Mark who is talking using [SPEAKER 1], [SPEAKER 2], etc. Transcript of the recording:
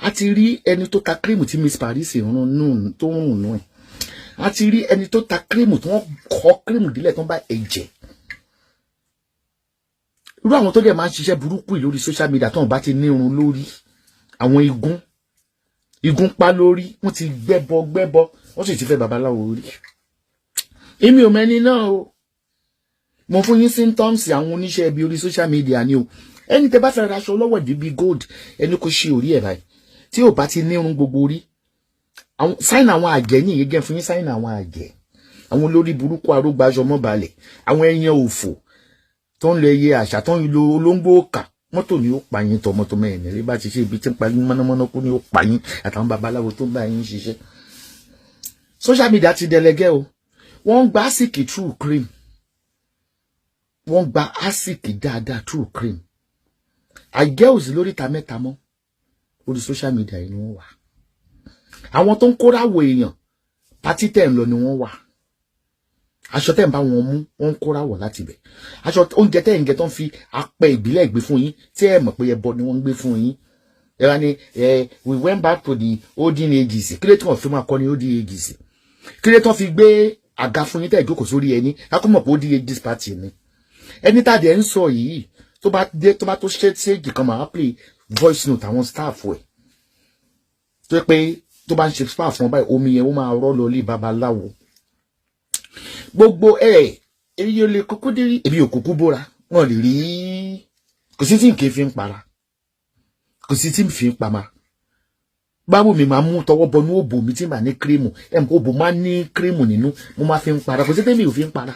[SPEAKER 1] a ti rí ẹni tó ta cream tí Miss Paris rún tó rún nù ẹ̀, a ti rí ẹni tó ta cream tí wọ́n kọ́ cream dílẹ̀ tó ń bá ẹ̀jẹ̀. Irú àwọn tó dẹ̀ máa ń ṣiṣẹ́ burúkú yìí lórí social media tó ń bá ti nírun lórí, àwọn igun pa lórí, wọ́n ti gbẹ́bọ wọ́n sì ti fẹ́ babaláwo orí. Èmi ò mẹ́ni náà o, mo fún yín symptoms àwọn oníṣẹ́ ibi orí social media ni o. Ẹni tẹ́ bá fẹ́ ra aṣọ lọ́wọ́ ìdíbi gold ẹni kò ṣe orí ẹ̀ báyìí tí ò bá ti nírun gbogbo orí. Àwọn sáìn àwọn àjẹ́ yìí gẹ́ fún yín sáìn àwọn àjẹ́, àwọn olórí burúkú arógbájọ mọ́balẹ̀, àwọn ẹyẹ òfò tó ń lo ẹyẹ àṣà tó ń lo olóńgbò ọ̀kà, mọ́tò ni ó pa yín tọmọtọmọ ẹ̀nì rí bá ti ṣe ibi tí ń pa yín mọ́nàmọ́ná kú ni ó pa yín àtàwọn babaláwo tó ń bá yín ṣiṣẹ́. Social media ti dẹlẹgẹ́ o, wọ́n gba àsìkì true cream, wọ́n gba àsìkì dáadáa true cream. Àjẹ́ òsì lórí ta mẹ́ta mọ́ orí social media yìí ni wọ́n wà. Àwọn tó ń kóráwọ̀ èèyàn pátí tẹ̀ ń lọ ni wọ́n wà. Aṣọ tẹ́ ń bá wọn mú wọ́n ń kóráwọ̀ láti bẹ̀. Aṣọ oúnjẹ tẹ́ ń jẹ tó ń fi apẹ ìbílẹ̀ gbé fún yín tí ẹ mọ̀ pé ẹbọ ni wọ́n ń gbé fún yín. Ẹ̀rọ ni we went back to the olden ages. Kí ló tí wọ́n fi máa kọ́ ní olden ages? Kí ló tí wọ́n fi gbé àga fún yín tẹ́ ìjókòó sórí ẹni? Kákó mọ̀ pé olden ages party ni. Ẹni tá dẹ̀ ń sọ yìí tó bá tó ṣéèjì kan máa play voice note àwọn staff ẹ̀. Tó pé tó bá ń ṣe spa fún ọ báyìí omi yẹn ó máa rọ́ lọ lé babaláwo. Gbogbo èyí ò lè kúkú dé rí, èmi ò kúkú bóra, wọn lè rí, kò sí tí nǹkan fi ń para, kò sí tí ń fi ń pamá. Báwo mi máa mú tọwọ́ bọnú òbò mi tí màá ní kírímù, òbò máa ní kírímù nínú, mo máa fi ń para, kò sí tẹ́mi ò fi ń para.